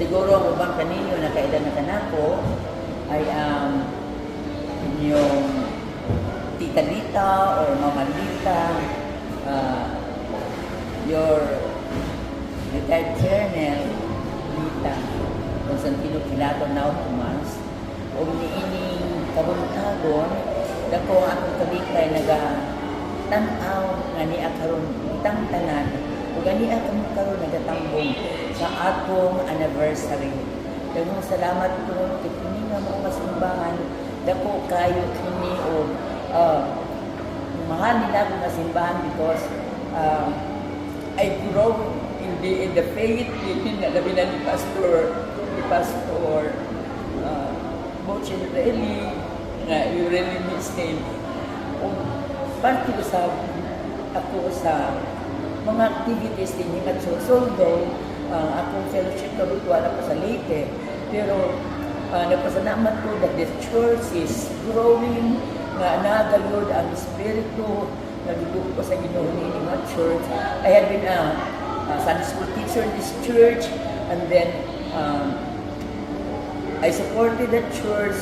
siguro ang ubang kaninyo na kailan na kanako ay inyong Tita Lita or Mama Lita, your retired Colonel Lita Constantino Pilato now Tomas, o niining kabuntagon, dako akong kabikay tanaw nga niya karon itang tanan ug ganiya kamo karon nagatambong sa atong anniversary. Daghang salamat ko kini nga mga simbahan dako kayo kini og mahal nila akong simbahan because I grew in the faith na labi na ni Pastor Boche Israeli nga you really miss him. Parte ako sa mga activities din at although akong fellowship kabutwa na pa sa Leyte, pero nagpasalamat ko that the church is growing, nga nagalod ang Espiritu, nagdugo ko sa Ginoo ni mga church. I had been a Sunday school teacher in this church, and then I supported the church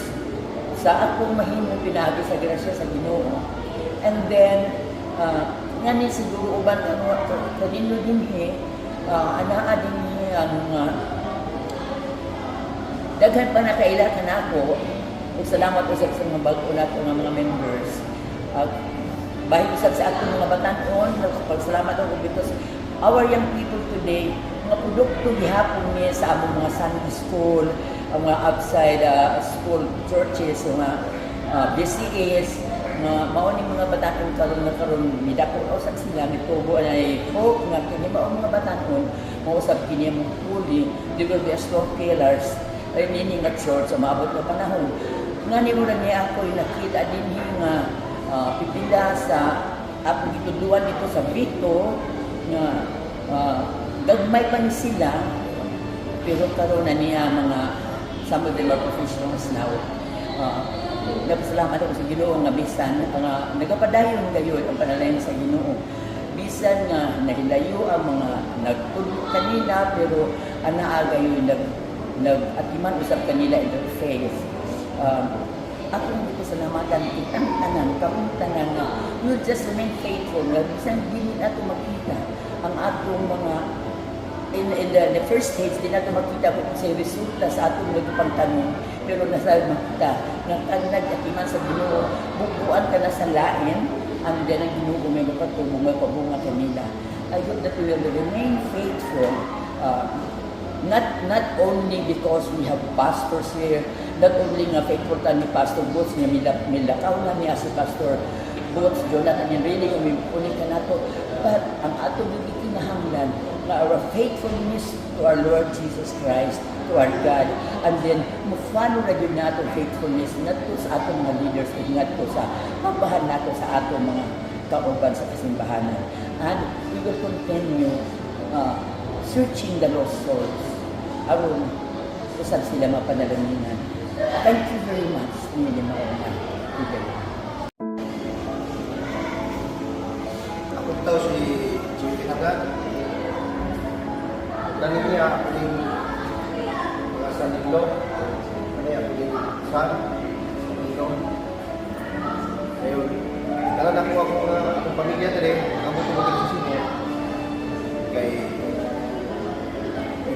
sa akong mahimong pinagi sa grasya sa Ginoo. And then, ngayon siguro uban kanino din anaa din ang daghan pa na kailatan ako. Ug salamat usab sa mga bag-o nato nga mga members. Bahin usab sa atong mga batan-on, nagpasalamat ako because our young people today, mga produkto gihapon niya sa among mga Sunday school, ang mga outside school churches, mga BCAs, maoning mga batanon karon midako usab sila mitubo na hope nga kini mao mga batanon mausab kini mong puli they will be as strong pillars ay nini nga church sa maabot nga panahon nga nimo na niya ako nakita dinhi nga pipila sa ako gitudluan dito sa Vito nga gagmay pa ni sila pero karon na niya mga some of them are professionals now. Nagpasalamat ako sa Ginoo nga bisan nagapadayon gayon ang panalangin sa Ginoo. Bisan nga nahilayo ang mga nagtulog kanila pero anaa gayon nag-atiman usab kanila in their faith. Ako hindi ko salamatan kitang kamong tanan nga you just remain faithful nga bisan dili nato makita ang atong mga in the first stage din nato makita kung sa resulta sa atong nagpangtanong pero nasa makita nga kanag atiman sa Ginoo bukuan ka na sa lain ang din ang Ginoo may magpatubong may pabunga kanila. I hope that we will remain faithful not only because we have pastors here, not only nga faithful ta ni Pastor Boots nga milakaw na niya si Pastor Boots Jonathan and really umipuni ka nato, but ang atong gikinahanglan na our faithfulness to our Lord Jesus Christ, to our God, and then mo-follow na yun natin faithfulness not to sa atong mga leaders, not to sa mabahan nato sa atong mga kauban sa kasimbahanan. And we will continue searching the lost souls. Aron usab sila mapanalanginan. Thank you very much. Hindi mauna. Ako daw si Jimmy Pinagat. Dahil niya ako yung mga sanilo. Ano ako yung san. Sanilo. Ngayon, talaga ko akong pamilya na rin. Ako tumagin sa sino. Kay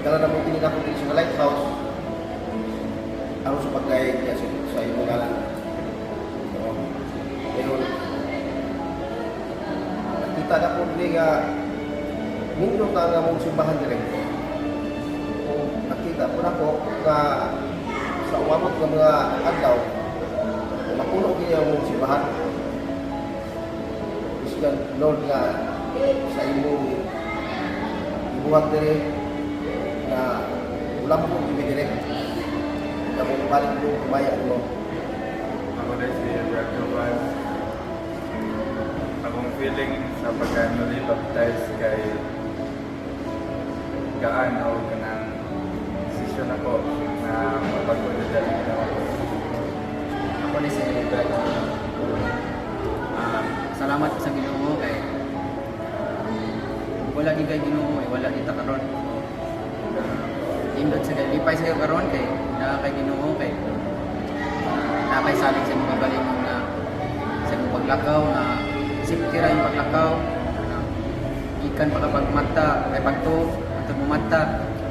talaga mo tinila ko dito sa lighthouse. Ako sa pagkain niya sa iyong ngalan. Ngayon, nakita na po nga nindot na nga mong simbahan rin. Nakita po na po na sa umabot ng mga adlaw, mapuno niya mong simbahan. Isang Lord nga sa imong ibuhat rin na ulam mo kong ibigirek. Na mong balik mo kumayan mo. Ako na si Roberto Vaz. Akong feeling sa pagka-nuli baptize kay gaan o kanang desisyon ako na mapag-ulit Ako ni si Brad. Salamat sa Ginoo kay wala di kay Ginoo ay wala kita karon. indot sa lipay sa karon kay na kay Ginoo kay napay salig sa mga galingon na sa mga paglakaw na safety ra yung paglakaw na ikan pagmata kay pagto antod mumata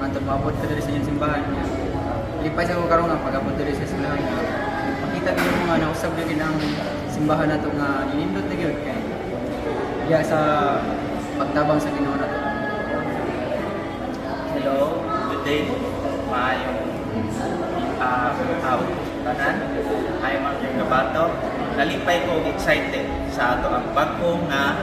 antod maabot ka diri sa inyong simbahan lipay sa karon nga pag-abot diri sa simbahan makita niyo mga nausab gyud ang simbahan nato nga inindot na gyud kay ya sa pagtabang sa Ginoo nato. Hello, good day. Maayong tanan. I'm Martin Gabato. Nalipay ko excited sa ato ang bagong nga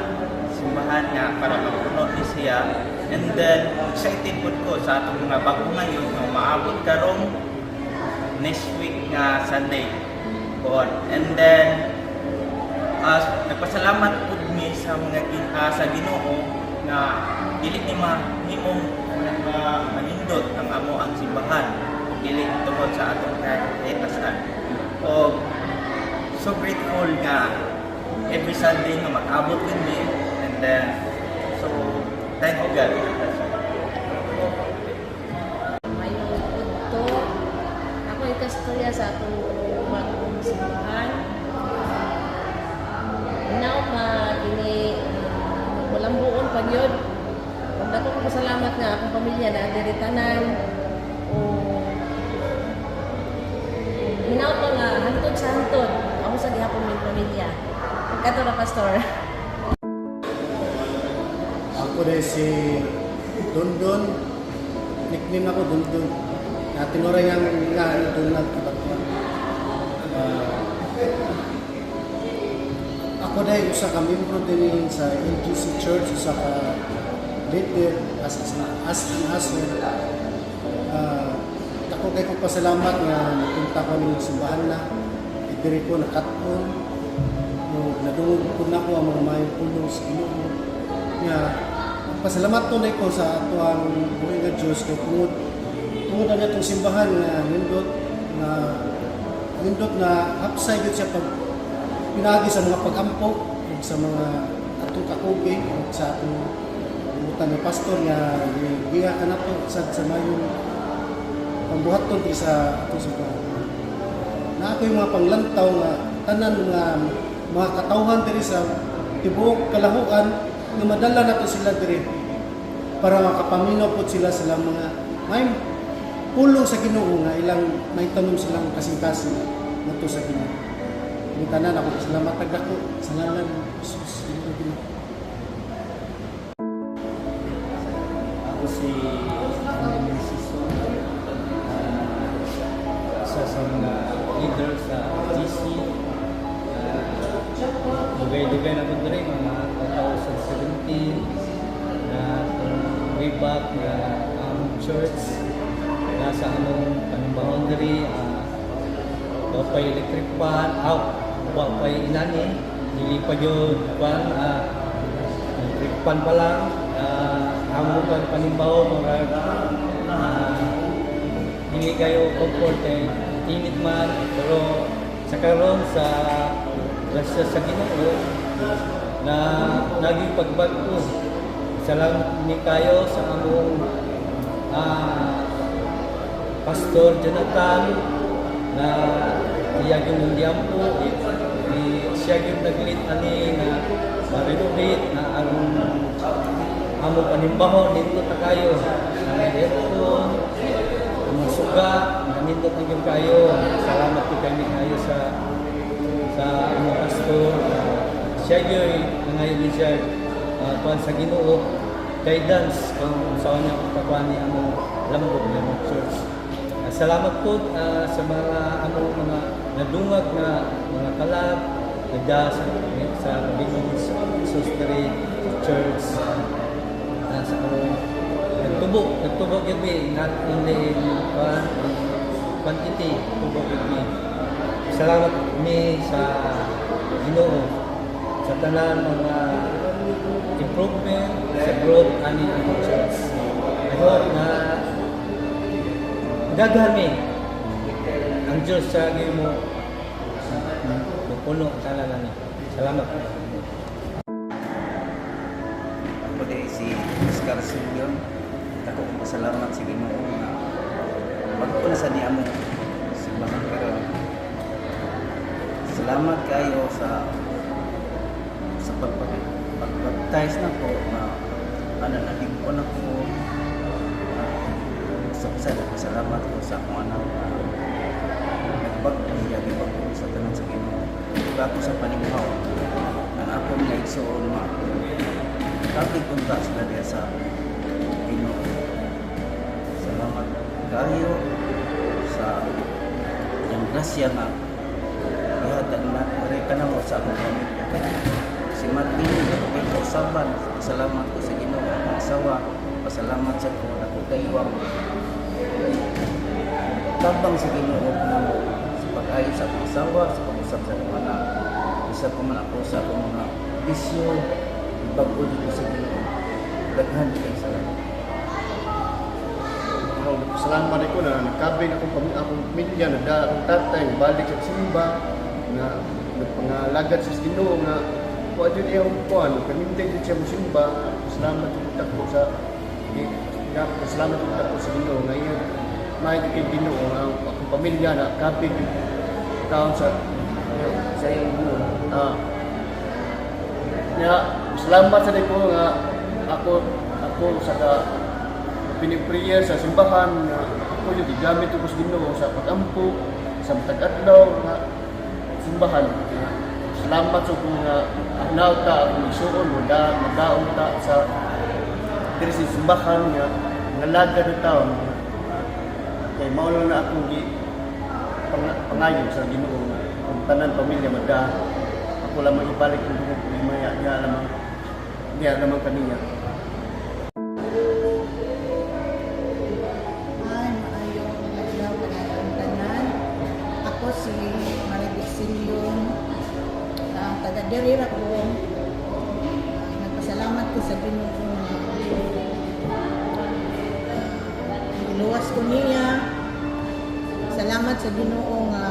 simbahan nga para mapuno ni siya. And then, excited po ko sa atong mga bagong ngayon nga maabot karong next week nga Sunday. And then, nagpasalamat po mi sa mga sa Ginoo na dili ni mahimong manindot ang amo ang simbahan dili tungod sa atong kahitasan. O so grateful nga every Sunday nga mag-abot kami and then so thank you God. Mayong punto. Ako ikastorya sa atong bagong simbahan. Now kini walang buon pa yun. Kung dako ko salamat nga akong pamilya na diri tanan o hinaut ko nga hantod sa hantod ako sa gihapon ng pamilya. Pagkato na pastor. Ako rin si Dondon. Nickname ako Dondon. Tinuray nga Donald Kabatman. Ako rin usa ka membro din sa NGC Church, usa ka leader as an usher. Ako kay ko pasalamat nga napunta ko ng simbahan na. Diri ko nakaton. Nadungog ko na ko ang mga mayong pulong sa Ginoo. Nga pasalamat to ko sa ato ang buhay nga Diyos kay tungod na itong simbahan nga nindot na hapsay yun siya pag pinagi sa mga pag-ampo sa mga atong kakubig sa atong imutan ng pastor nga giya ka na to sa mayong pambuhaton sa atong simbahan. Na ako yung mga panglantaw nga tanan nga mga katawhan diri sa tibuok kalahuan nga madala nato sila diri para makapaminaw po sila sa mga may pulong sa Ginoo nga ilang may tanom silang kasing-kasing nato sa Ginoo. Ang tanan ako salamat agdako sa ngalan ng Jesus. Ako si Siso, isa sa mga leader sa GC. Dugay-dugay na ko rin, mga 2017 na way back na church nasa anong boundary wapay electric pan out wapay inani nilipa yun pan electric pan pa lang amo kan panimbaw mga hindi kayo comfort init man pero sa karon sa grasya sa Ginoo na naging pagbago salamat ni kayo sa among Pastor Jonathan na iya yung diampo siya yung naglit ani na ma-renovate na ang among panimbaho nindot na kayo na aircon among suga na nindot na yung kayo salamat po kami kayo sa among pastor siya yung ngayon siya sa Ginoo guidance kung saan niya pagkakuan niya among lambog ng church. Salamat po sa mga mga nadungag na mga kalab, nagda sa Bingos Susteri Church sa nagtubog yun not only in quantity, tubog yun salamat mi sa Ginoo sa tanan mga improvement sa growth ani ang church. I hope na gagami ang Diyos sa mo puno talaga ni. Salamat. Ako din si Oscar Silvion. Ako kong pasalamat sa Ginoo na pagpuna sa niya mo simbahan karon. Salamat kayo sa pag-baptize na ko na naging ko na ko salamat ko sa akong anak na nagbag-iyagi ko sa tanan sa Ginoo. Ako sa paningaw ang akong naigsoon ma kapit punta sila diya sa Ginoo. Salamat kayo sa yung grasya nga ihatag na ka na mo sa akong pamilya. Si Martin, may kausaban, salamat ko sa Ginoo ang asawa, pasalamat sa ko na kukaiwang tabang sa Ginoo na mo sa pag-ayos sa akong asawa, sa pag-usap sa akong anak. Isa ko man ako sa akong mga bisyo, bago dito sa Ginoo. Daghan kayo salamat. Salamat ko na nagkabing akong pamilya, akong tatay, balik sa simba, na nagpangalagad sa Ginoo nga kung adyo niya ang kuhan, kanintay din siya musimba. Salamat ko sa salamat ko sa Ginoo ngayon. May kay Ginoo ang akong pamilya na kabing taon sa iyong Ginoo. Salamat sa ko nga ako sa piniprayer sa simbahan na ako yung gigamit ko sa Ginoo sa pag-ampo sa matag-adlaw nga simbahan. Salamat sa kung agnaw ta ang igsuon mo madaon ta sa diri sa simbahan nga nalagad na taon kay mao na akong pangayon sa Ginoo nga ang tanan pamilya mada ako lamang ibalik ang dugo ko maya niya lamang kaniya. Ako si Maribel Silyon, taga-diri ako. Nagpasalamat ko sa Ginoo na iluwas ko niya. Salamat sa Ginoo nga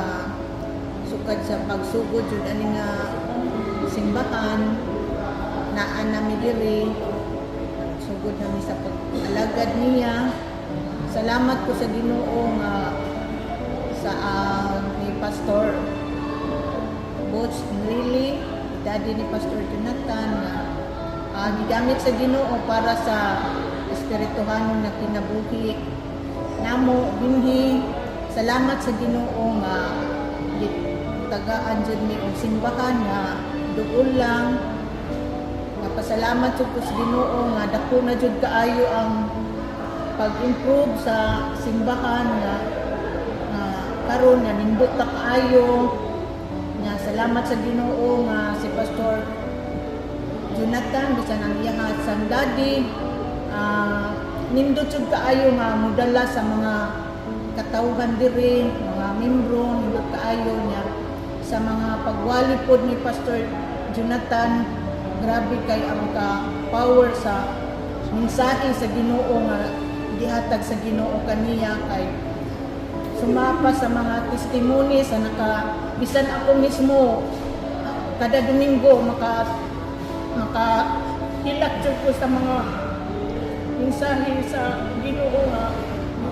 sukad sa pagsugod jud ani nga simbahan naa nami diri. Sugod nami sa pag-alagad niya. Salamat ko sa Ginoo nga sa ni Pastor Butch Enrile, daddy ni Pastor Jonathan na gigamit sa Ginoo para sa espirituhanon na kinabuhi namo binhi. Salamat sa Ginoo nga tagaan jud mi og simbahan nga duol lang. Napasalamat jud ko sa Ginoo nga dako na jud kaayo ang pag-improve sa simbahan nga karon nga nindot ta kaayo. Nga salamat sa Ginoo nga si Pastor Jonathan bisan ang iya sa daddy nindot jud kaayo nga modala sa mga katawhan diri, mga membro, nindot kaayo niya sa mga pagwali pod ni Pastor Jonathan. Grabe kay ang ka-power sa mensahe sa Ginoo nga gihatag sa Ginoo kaniya kay sumapa sa mga testimony sa bisan ako mismo kada Domingo hilak jud ko sa mga mensahe sa Ginoo nga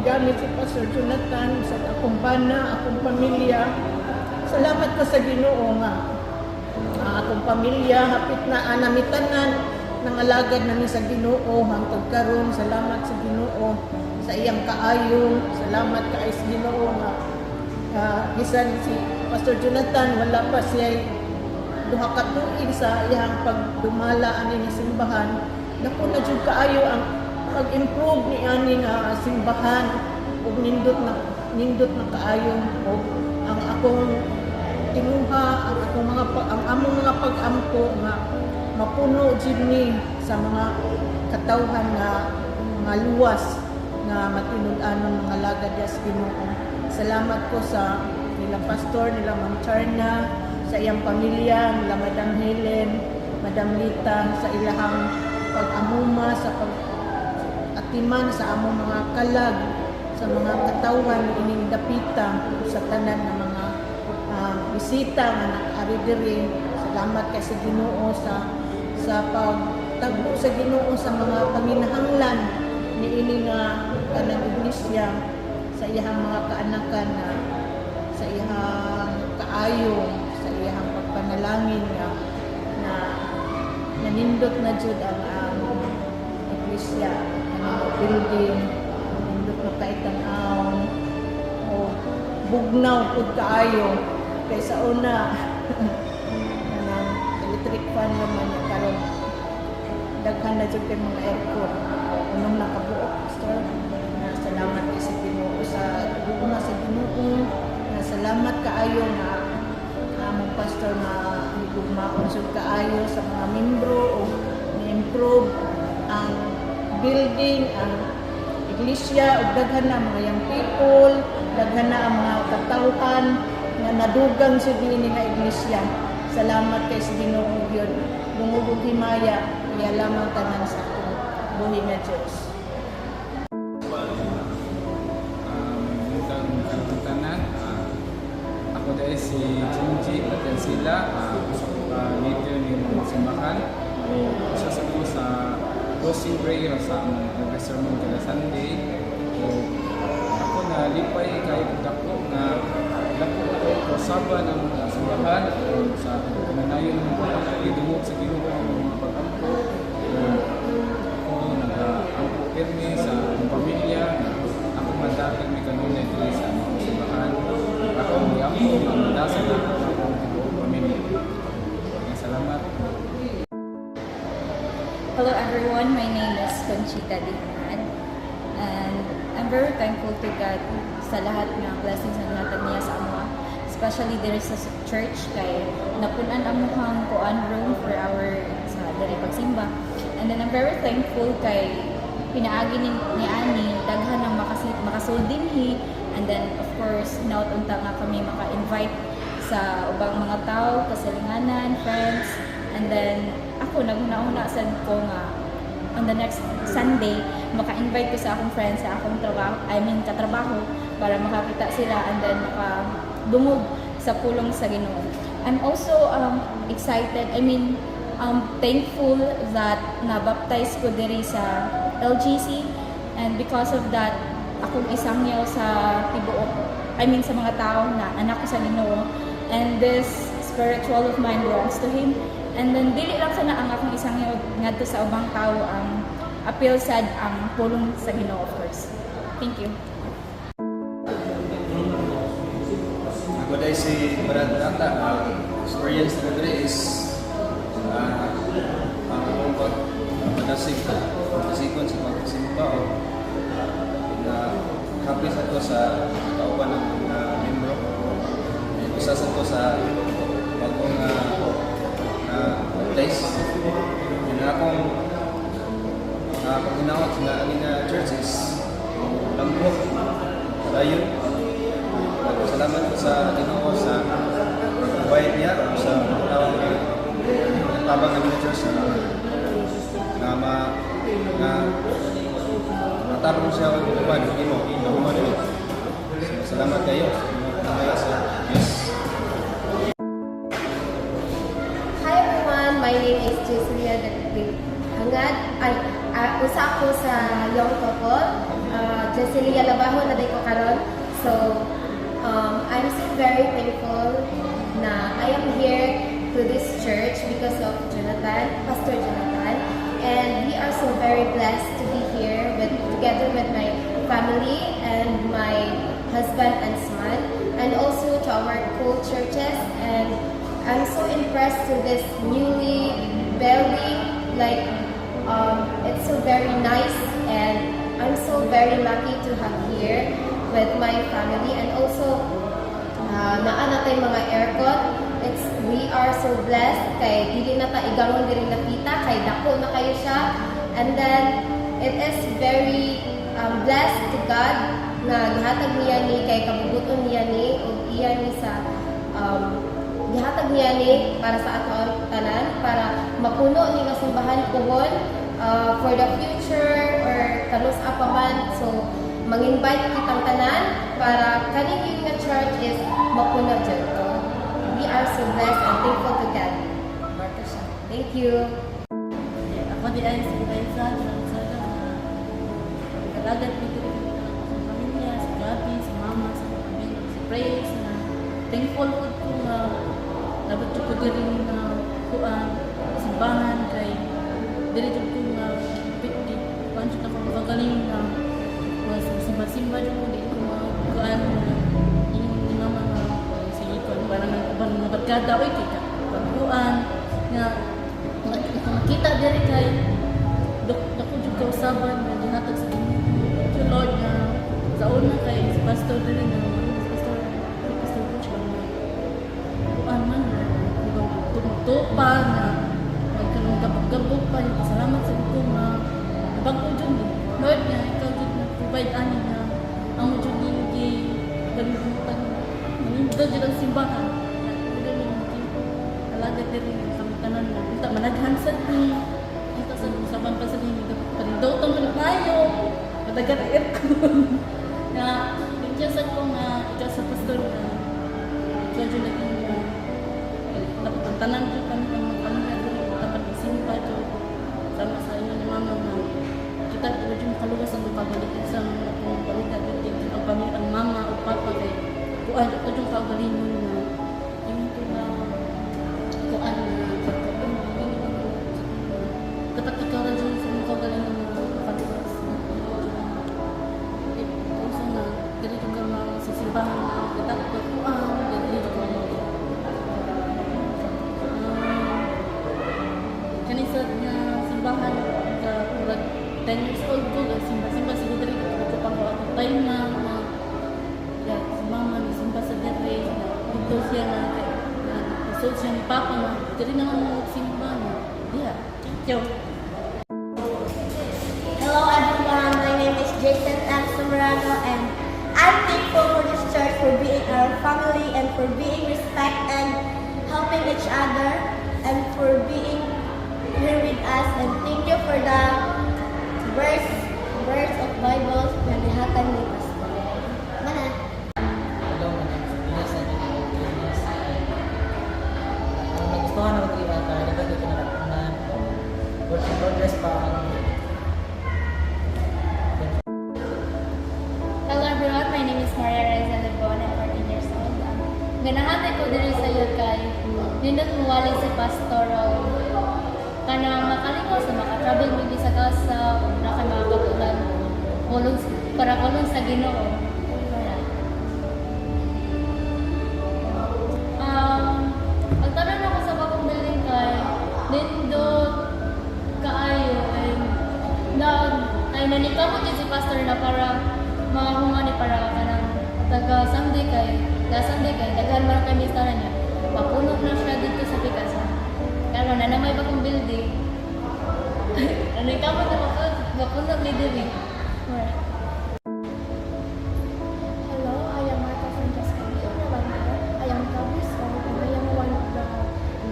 gamit si Pastor Jonathan sa akong bana, akong pamilya. Salamat ko sa Ginoo nga akong pamilya hapit na anamitanan ng alagad namin sa Ginoo hangtod karon. Salamat sa Ginoo sa iyang kaayo. Salamat kay sa Ginoo nga bisan si Pastor Jonathan wala pa siya duha ka tuig sa iyang pagdumala ani nga simbahan. Dako na jud kaayo ang pag-improve ni ani nga simbahan ug nindot na kaayo og ang akong tinuha ang among mga pag-ampo nga mapuno jud ni sa mga katawhan nga mga luwas nga matinud-an ng mga lagad sa Ginoo. Salamat ko sa nila pastor, nila Ma'am Charna, sa iyang pamilya, nila Madam Helen, Madam Lita, sa ilahang pag-amuma, sa pag-atiman sa among mga kalag, sa mga katawhan ining dapita, sa tanan ng mga bisita nga nag-ari diri. Salamat kay sa Ginoo sa pagtagbo sa Ginoo sa mga paminahanglan ni ini nga kanang iglesia. sa iyang mga kaanakan na sa iyang kaayo, sa iyang pagpanalangin na nanindot na jud ang iglesia, ang building, nanindot na kaitanaw o bugnaw pud kaayo kaysa una nang electric fan naman na karon daghan na jud kay mga aircon unong nakabuok pastor na salamat kay sa Ginoo sa una sa Ginoo na salamat kaayo na among pastor na gugmaon jud kaayo sa mga membro o ni-improve ang building, ang iglesia ug daghan na mga young people, daghan na ang mga katawhan nga nadugang sa dinhi nga iglesia. Salamat kay sa Ginoo gyud. Lungog ug himaya, iya lamang tanan sa atong buhi nga Dios. Ang tanan, ako dahil si Jinji at sila, leader ng simbahan. Isa sa ko sa closing prayer sa sermon kada Sunday. Ako na lipay kay dako na dako ko saban ang simbahan sa pinanayon ng pagdungog sa Ginoo ang mga pag-ampo. Ako nag-ampo pirmi sa akong pamilya. Ako mandatig may kanunay dili sa akong simbahan. Ako ang ampo ang mandasa na akong pamilya. Salamat. Hello everyone, my name is Conchita Dihan and I'm very thankful to God sa lahat ng blessings na natag niya sa amo. Especially there sa church kay napunan ang mukhang kuan room for our sa diri pagsimba. And then I'm very thankful kay pinaagi ni Ani daghan ng makasoldinhi and then of course naunta nga kami maka-invite sa ubang mga tao, kasalinganan, friends. And then ako naghuna-huna sad ko nga on the next Sunday maka-invite ko sa akong friends sa akong katrabaho para makakita sila and then makadungog sa pulong sa Ginoo. I'm also excited, thankful that na-baptize ko diri sa LGC and because of that akong isangyaw sa tibuok, sa mga tao na anak ko sa Ginoo and this spiritual of mine belongs to Him. And then dili lang sana ang akong isang ngadto sa ubang tao ang appeal sad ang pulong sa Ginoo of course. Thank you. Ako dahil si Brad Rata, experience na dito is ang pagkadasikon sa pagkasimba o na happy sa ito sa kauban ng membro. Isa sa ito sa bagong place. Yun akong paghinawat na aming church is Lambok, Dayon. Salamat po sa Ginoo sa pagbayad niya sa tawag na tabang namin na church na matabang siya ang buwan ng Ginoo na humanit. Salamat kayo. Salamat sa Diyos. My name is Jesselia Hangad. Usa ako sa young couple. Jesselia Labaho na day ko karon. So, I'm so very thankful na I am here to this church because of Jonathan, Pastor Jonathan. And we are so very blessed to be here together with my family and my husband and son. And also to our co-churches. And I'm so impressed to this newly building, it's so very nice and I'm so very lucky to have here with my family and also naa natay mga aircon. We are so blessed kay dili na ta igalon diri nakita kay dako na kayo siya and then it is very blessed to God na gihatag niya ni kay kabubuton niya ni ug iya ni sa gihatag niya ni para sa aton tanan para mapuno ni nga simbahan pohon for the future or kanus apa man. So mang-invite kitang tanan para kaning nga church is mapuno jud. We are so blessed and thankful to God. Thank you. Ako di ay sa Ibaysa, sa kalagat dito sa pamilya, sa daddy, si mama, sa mga pamilya, si Praise, na thankful po ko nga dapat ko diri na kuan simbahan kay diri jud ko nga piti pancho na ko magaling na simba-simba jud ko di ko kuan yung mama nga sige ko parang uban nga barkada oy kay pagkuan nga makita diri kay dako jud ka usaban nga gihatag sa Ginoo Lord nga sa una kay si pastor diri nga pastor Butch kuan man tumutupa na magkanong gabog-gabog pa yung pasalamat sa ito nga bago dyan Lord nga ikaw dyan na-provide ani nga ang mo dyan yung galimutan manindod dyan ang simbahan alaga din yung samitanan na kita managhansad ni kita sa usapan pa sa nimi parindotan pa na tayo madagat aircon na yung sa ko nga ikaw sa pastor na ikaw dyan naging tanan jud kami ng mga pamilya dito dapat simpa jud sama sa inyo ni mama nga kita jud makaluwas ang pabalik sa mga pamilya dito ang pamilya ang mama o papa kay kuan jud kaugalingon nga yung na kuan dapat ikaw ra jud sa mga kaugalingon nga pagkaluwas also na dili jud ka sa simbahan kita kuan dili jud ka kanisa nga simbahan ka murag 10 years old ko simba-simba sa diri ko pa ko ako time na si mama ni simba sa diri na dito siya na isod siya ni papa na diri na ang simba na diha thank you. Hello everyone, my name is Jason M. Zamorano and I'm thankful for this church for being our family and for being respect and helping each other and for being here with us, and thank you for the verse of Bible na nihatan ni Pastor. Mana? Hello, my name is Elias and ang nagustuhan ng mga tayo, dapat dito na work in progress pa ang Hello everyone, my name is Maria Reza Lebon, I'm 14 years old. Ganahatay ko diri sa iyo kay nindot muwali si Pastor kanang makalingaw sa maka-travel mili sa kasa o na kay mga kapulan para kulong sa Ginoo. Pagtanong ako sa bagong building kay nindot kaayo ay nanikamo din si Pastor na para mahumani para kanang taga Sunday kay daghan man kami istara niya papuno na siya dito sa Picasso kaya na namay bagong building nanikamo na mapuno ni diri. Hello, I am Marta Francesca Leonardo. I am 12 years old and I am one of the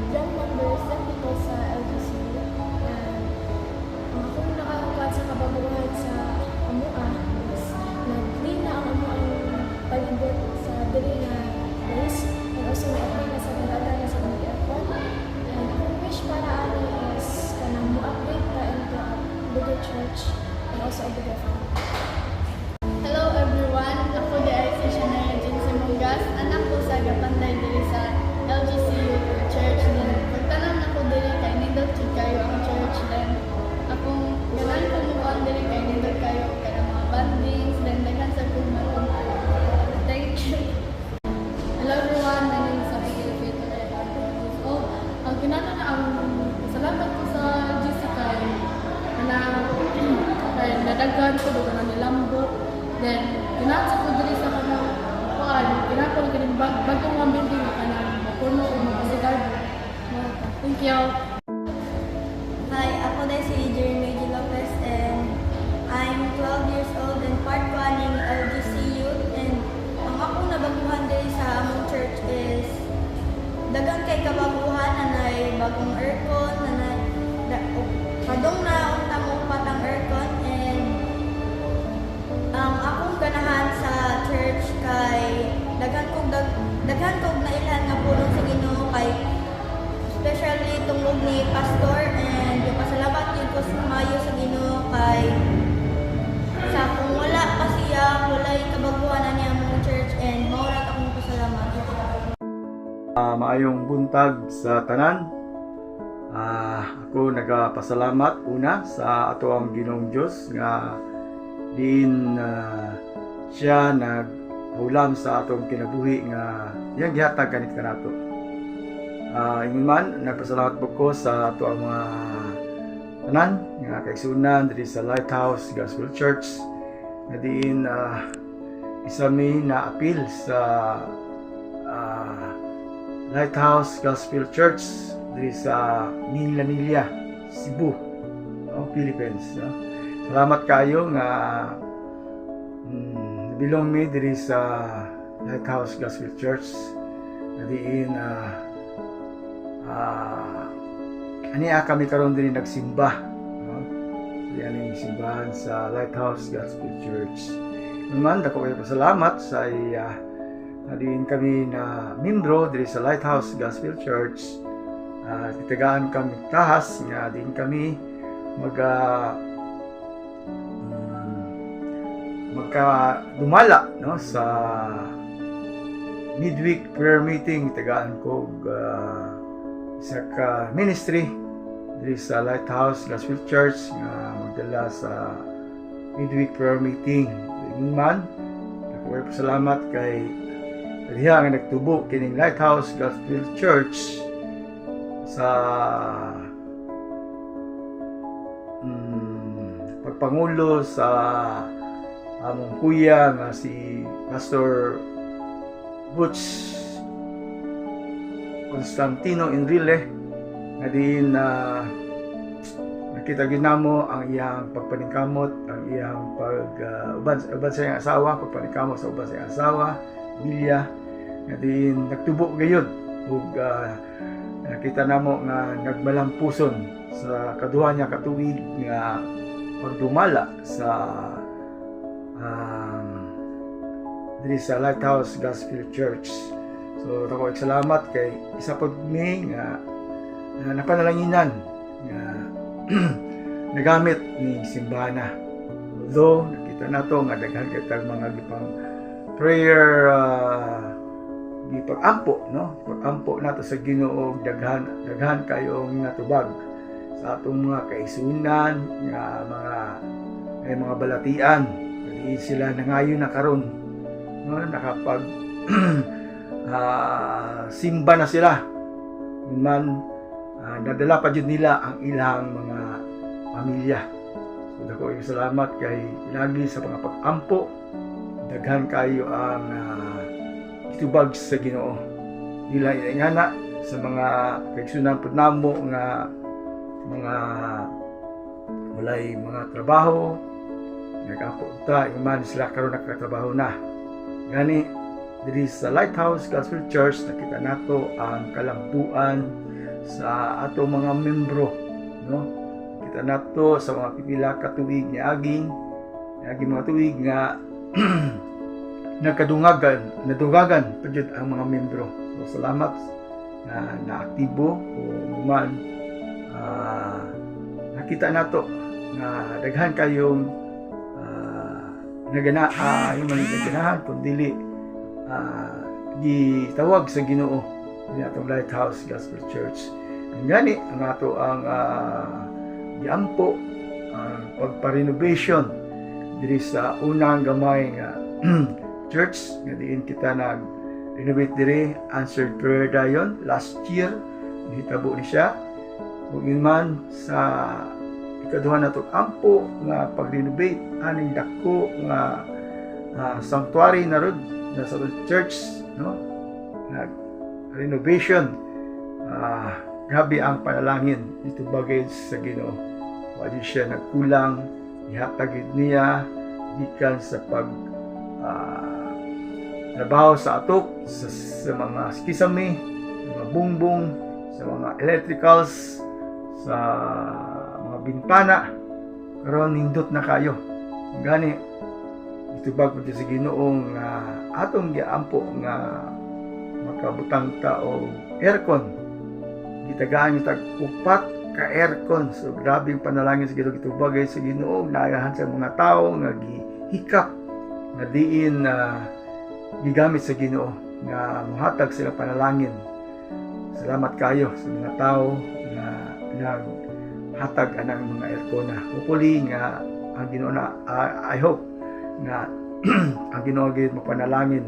drum members and people sa LGCU. And ang akong nakakuha sa kababuhan sa Amua is nag-clean na ang Amua ang palibot sa diri na place and also nag-clean na sa nagada na sa mga airport. And akong wish para ano is kanang mo-upgrade ka into a bigger church and also a bigger family. Hello everyone, ako di ay si Shania Jinsi Mungas, anak ko sa Gapanday diri sa LGCU Church. Then pagtanong ako diri kay nindot jud kayo ang church. Then akong ganan ko mo diri kay nindot kayo kay mga bandings. Then daghan sa kuma. Thank you. Hello everyone, my name is Abigail Faith. Oh, ang kinana na ang salamat ko sa GC kay na kay nadaghan ko dugo na nilambot. Then kinasa ko diri sa kanang kuan, kinapon ko din bagong mga building na kanang mapuno o mapasigado. Thank you. Hi, ako din si Jeremy G. Lopez and I'm 12 years old and part 1 ng LGC Youth. And ang ako nabaguhan din sa among church is dagang kay kabaguhan na bagong aircon, padong na untang upat ang aircon. And ang akong ganahan sa church kay daghan kog na ilan nga pulong sa Ginoo kay especially tungod ni Pastor, and yung pasalamat yun ko sa mayo sa Ginoo kay sa kung wala pa siya walay kabaguhan na niya Maayong buntag sa tanan. Ako nagapasalamat una sa ato ang Ginoong Dios nga diin siya naghulam sa atong kinabuhi nga iyang gihatag kanit kanato. Ingon man nagpasalamat po ko sa ato ang mga tanan nga kaigsunan diri sa Lighthouse Gospel Church nga diin isa mi na apil sa Lighthouse Gospel Church diri sa Manila, Cebu, Philippines. Salamat kayo nga nabilong mi diri sa Lighthouse Gospel Church. Diin aniya kami karon diri nagsimba. Diyan ang simbahan sa Lighthouse Gospel Church. Naman dako kayo pasalamat sa diin kami na membro diri sa Lighthouse Gospel Church. Titagaan kami tahas nga din kami dumala no sa midweek prayer meeting. Tagaan ko sa ministry diri sa Lighthouse Gospel Church nga magdala sa midweek prayer meeting. Man ako salamat kay diha nga nagtubo kining Lighthouse Gospel Church sa pagpangulo sa among kuya nga si Pastor Butch Constantino Enrile nga din nakita ginamo ang iyang pagpaningkamot, ang iyang uban sa iyang asawa, pagpaningkamot sa uban sa iyang asawa, pamilya nga din nagtubo gayud ug nakita namo nga nagmalampuson sa kaduha niya katuig nga pagdumala sa diri sa Lighthouse Gospel Church. So ako salamat kay isa pod mi nga napanalanginan nga nagamit ni simbana. Although nakita nato nga daghan kitag mga gipang prayer gipag-ampo no, pag-ampo nato sa Ginoo, daghan kayong natubag sa atong mga kaisunan nga mga balatian. Dili sila nangayon na karon no, nakapag simba na sila man nadala pa jud nila ang ilang mga pamilya. So dako yung salamat kay lagi sa mga pag-ampo, daghan kayo ang itubag sa Ginoo. Dila ingana sa mga kaigsunan pud namo nga mga walay mga trabaho, nag-ampo ta man sila karon nakatrabaho na. Gani diri sa Lighthouse Gospel Church nakita nato ang kalampuan sa ato mga membro no. Kita nato sa mga pipila ka tuig ni aging mga tuig nga nadugagan pagid ang mga membro. So salamat na naaktibo o man nakita nato na daghan kayong yung maniganahan kung dili gitawag sa Ginoo ni atong Lighthouse Gospel Church. Ngani ang ato ang giampo ang pagpa-renovation diri sa unang gamay nga church nga diin kita nag-renovate diri. Answered prayer dayon last year nahitabo ni siya. Ug man sa ikaduha nato ampo nga pag-renovate aning dako nga sanctuary na rod sa church no, nag renovation. Grabe ang panalangin ito bagay sa Ginoo. Wali siya nagkulang, ihatagid niya gikan sa pag trabaho sa atok sa mga skisame, sa mga bungbong, sa mga electricals, sa mga bintana. Karon nindot na kayo. Gani itubag po sa Ginoo nga atong giampo nga makabutang ta og aircon. Gitagaan yung tag-upat ka aircon. So grabe yung panalangin sa Ginoo gitubag sa Ginoo naayahan sa mga tao nga gihikap nga diin gigamit sa Ginoo nga mohatag sila panalangin Salamat kayo sa mga tao na naghatag anang mga erkona. Hopefully nga ang Ginoo na I hope nga ang Ginoo gyud mapanalangin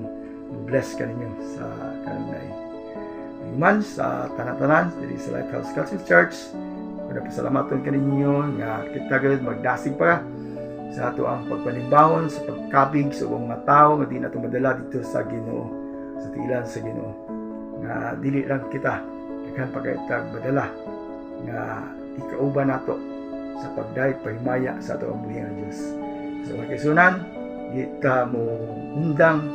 bless kaninyo sa kanunay. Man sa tanan-tanan diri sa Lighthouse Catholic Church, pasalamaton kaninyo nga kita gyud magdasig pa sa ato ang pagpanimbawon sa pagkabig sa mga tao nga di nato madala dito sa Ginoo, sa tiilan sa Ginoo. Nga dili lang kita daghan pa kaytag madala nga ikauban nato sa pagdayeg pahimaya sa ato ang buhi nga Dios. Sa mga kaisunan, kita mo undang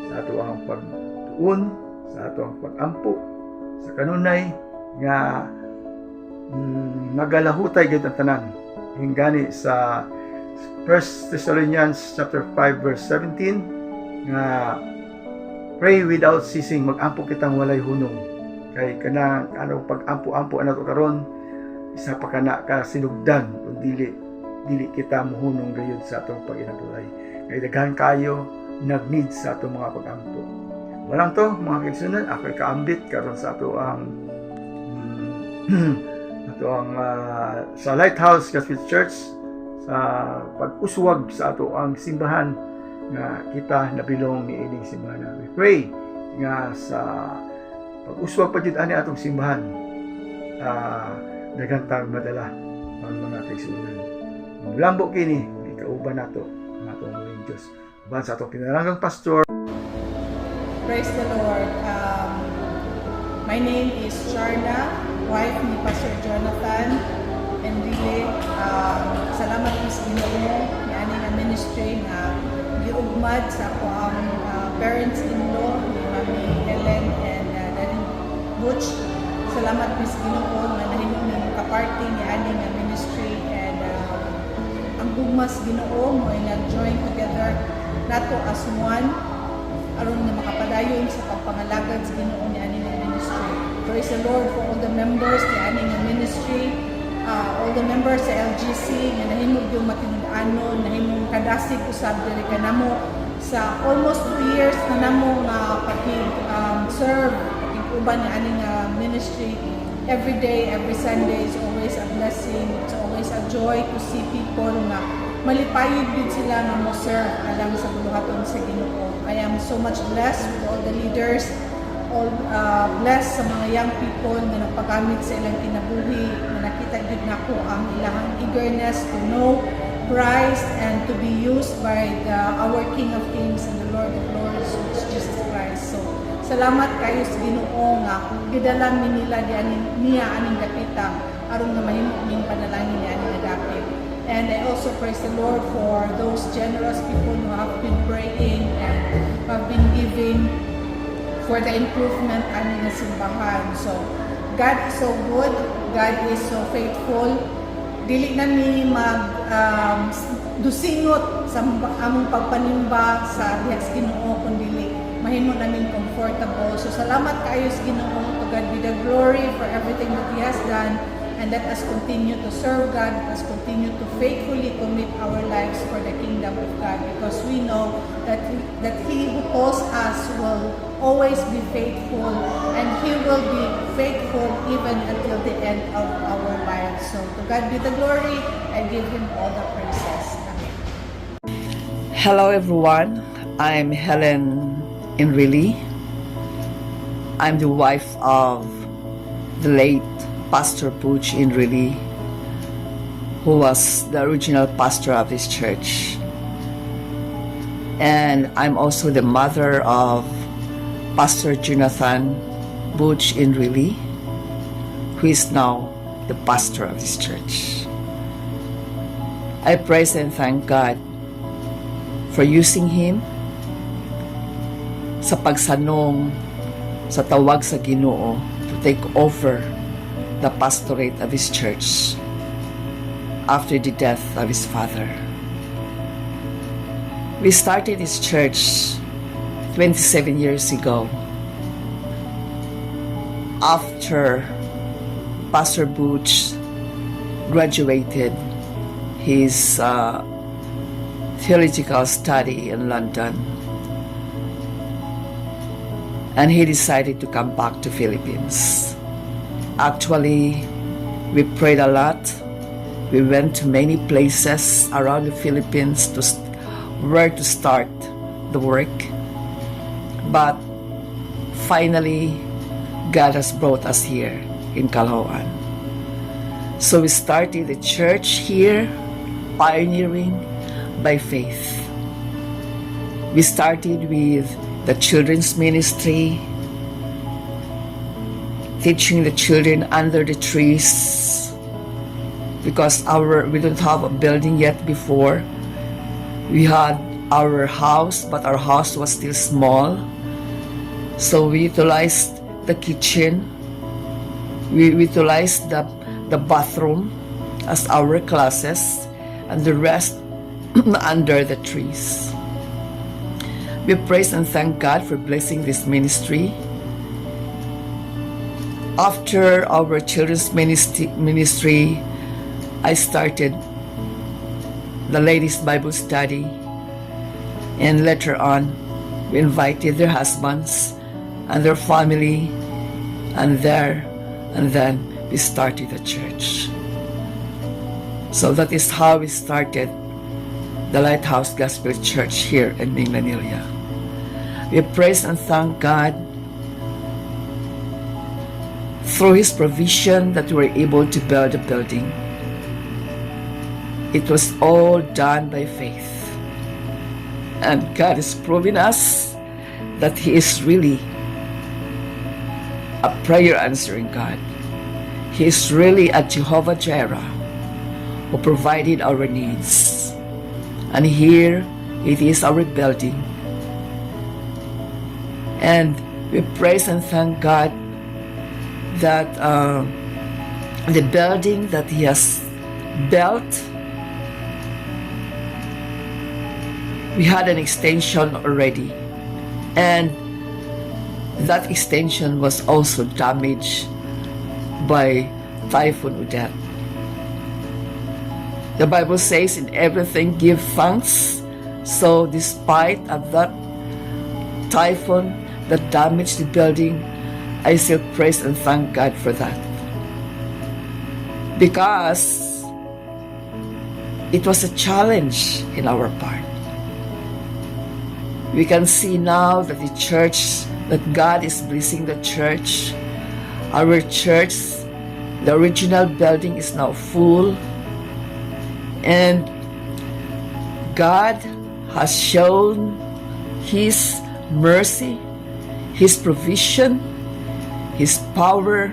sa ato ang pagtuon, sa ato ang pagampo sa kanunay nga magalahutay gyud ang tanan. Hingani sa 1 Thessalonians chapter 5 verse 17 nga pray without ceasing, mag-ampo kitang walay hunong. Kay kanang pag-ampo-ampo nato karon isa pa kana ka sinugdan kung dili kita mohunong gayud sa atong pag-inabulay. Kay daghan kayo nag-need sa atong mga pag-ampo. Walang to mga kaigsunan, ako'y kaambit karon sa ato ang sa Lighthouse Catholic Church sa pag-uswag sa ato ang simbahan nga kita nabilong ni ining simbahan. We pray nga sa pag-uswag pa jud ani atong simbahan daghan tang madala ang mga kaigsunan. Lambo kini ikauban nato ang atong Diyos. Uban sa atong pinaranggang pastor. Praise the Lord. My name is Charna, wife ni Pastor Jonathan. And really, salamat po sa Ginoo ni ani nga ministry na giugmad sa ako ang parents-in-law ni Mami Helen and Daddy Butch. Salamat po sa Ginoo nga nahimong ning kaparty ni ani nga ministry, and ang gugmas Ginoo mo ay nag-join together nato as one aron na makapadayon sa pagpangalagad sa Ginoo ni ani nga ministry. Praise the Lord for all the members ni ani nga ministry, all the members sa LGC nga nahimog yung matinud-anon, nahimong kadasig usab diri kanamo sa almost 2 years na namo nga pag-serve uban ni ani nga ministry. Every day, every Sunday is always a blessing. It's always a joy to see people nga malipayod din sila nga mo serve alang sa buluhaton sa Ginoo. I am so much blessed with all the leaders, all blessed sa mga young people na nagpagamit sa ilang kinabuhi, na nakita gud nako ang ilang eagerness to know Christ and to be used by our King of Kings and the Lord of Lords, which is Jesus Christ. So salamat kayo sa Ginoo nga gidalan mi nila niya aning dapita aron nga mahimo ning panalangin ni ani nga dapit. And I also praise the Lord for those generous people who have been praying and have been giving for the improvement ani nga simbahan. So God is so good, God is so faithful. Dili na ni dusingot sa among pagpanimba sa diha sa Ginoo, kundi mahimo namin comfortable. So salamat kayo sa Ginoo. To God be the glory for everything that He has done. And let us continue to serve God. Let us continue to faithfully commit our lives for the kingdom of God, because we know that He who calls us will always be faithful, and He will be faithful even until the end of our lives. So to God be the glory. I give Him all the praises. Amen. Hello everyone, I'm Helen Inrili. I'm the wife of the late Pastor Butch Inrili, who was the original pastor of this church. And I'm also the mother of Pastor Jonathan Butch Inrili, who is now the pastor of this church. I praise and thank God for using him sa pagsanong sa tawag sa Ginoo to take over the pastorate of his church after the death of his father. We started this church 27 years ago after Pastor Butch graduated his theological study in London. and he decided to come back to Philippines. Actually, we prayed a lot. We went to many places around the Philippines to where to start the work. But finally, God has brought us here in Caloocan. So we started the church here, pioneering by faith. We started with the children's ministry, teaching the children under the trees, because we don't have a building yet before. We had our house, but our house was still small. So we utilized the kitchen. We utilized the bathroom as our classes, and the rest under the trees. We praise and thank God for blessing this ministry. After our children's ministry, I started the ladies' Bible study, and later on, we invited their husbands and their family, and then we started the church. So that is how we started the Lighthouse Gospel Church here in Manila. We praise and thank God through His provision that we were able to build a building. It was all done by faith. And God is proving us that He is really a prayer answering God. He is really a Jehovah Jireh who provided our needs. And here it is our building. And we praise and thank God that the building that He has built, we had an extension already, and that extension was also damaged by Typhoon Odette. The Bible says, in everything give thanks. So despite of that typhoon that damaged the building, I still praise and thank God for that. Because it was a challenge in our part. We can see now that the church, that God is blessing the church. Our church, the original building is now full. And God has shown His mercy, His provision, His power,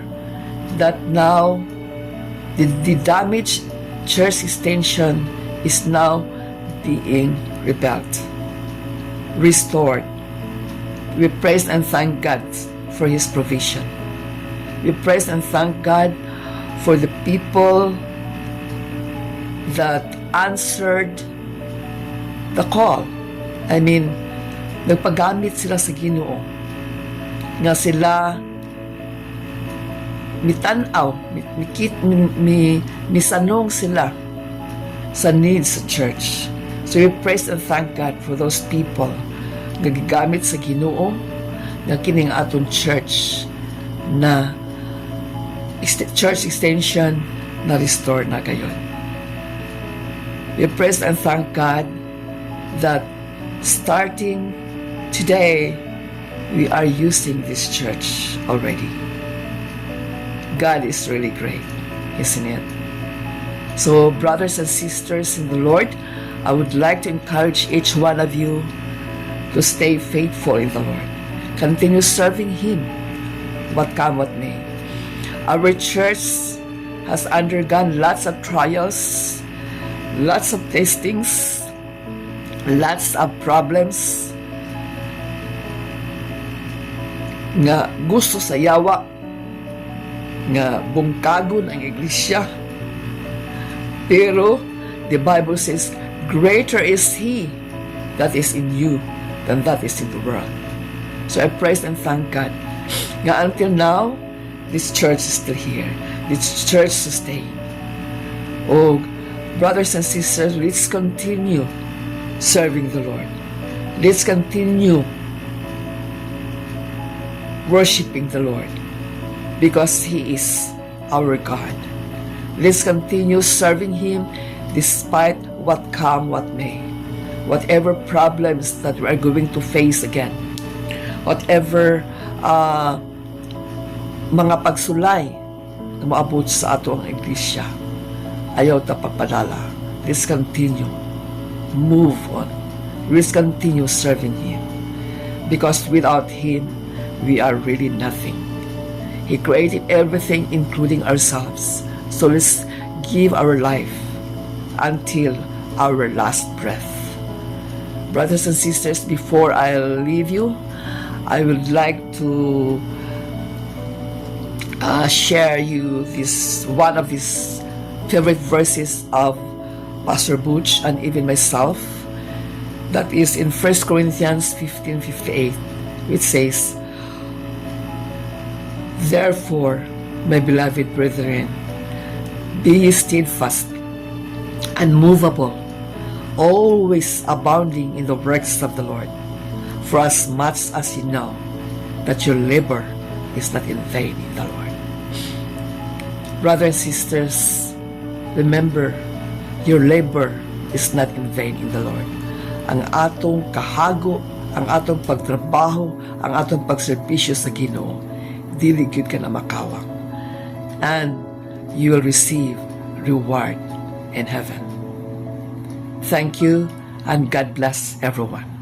that now the damaged church extension is now being rebuilt, restored. We praise and thank God for His provision. We praise and thank God for the people that answered the call. I mean, nagpagamit sila sa Ginoo, nga sila mitanaw, misanong sila sa needs sa church. So we praise and thank God for those people nga gigamit sa Ginoo nga kining aton church na church extension na restore na gayon. We praise and thank God that starting today, we are using this church already. God is really great, isn't it? So, brothers and sisters in the Lord, I would like to encourage each one of you to stay faithful in the Lord. Continue serving Him, what come what may. Our church has undergone lots of trials, lots of testings, lots of problems nga gusto sa yawa nga bungkagon ang iglesia. Pero the Bible says, greater is He that is in you than that is in the world. So I praise and thank God nga until now, this church is still here. This church sustained. Oh, brothers and sisters, let's continue serving the Lord. Let's continue worshiping the Lord because He is our God. Let's continue serving Him despite what come, what may. Whatever problems that we are going to face again. Whatever mga pagsulay na maabot sa atong iglesia. Ayaw ta pagpadala. Let's continue. Move on. Let's continue serving Him. Because without Him, we are really nothing. He created everything, including ourselves. So let's give our life until our last breath. Brothers and sisters, before I leave you, I would like to share you one of these favorite verses of Pastor Butch and even myself. That is in 1 Corinthians 15:58, which says, "Therefore, my beloved brethren, be ye steadfast, unmovable, always abounding in the works of the Lord, for as much as you know that your labor is not in vain in the Lord." Brothers and sisters, remember, your labor is not in vain in the Lord. Ang atong kahago, ang atong pagtrabaho, ang atong pagserbisyo sa Ginoo, dili gyud ka na makawang. And you will receive reward in heaven. Thank you, and God bless everyone.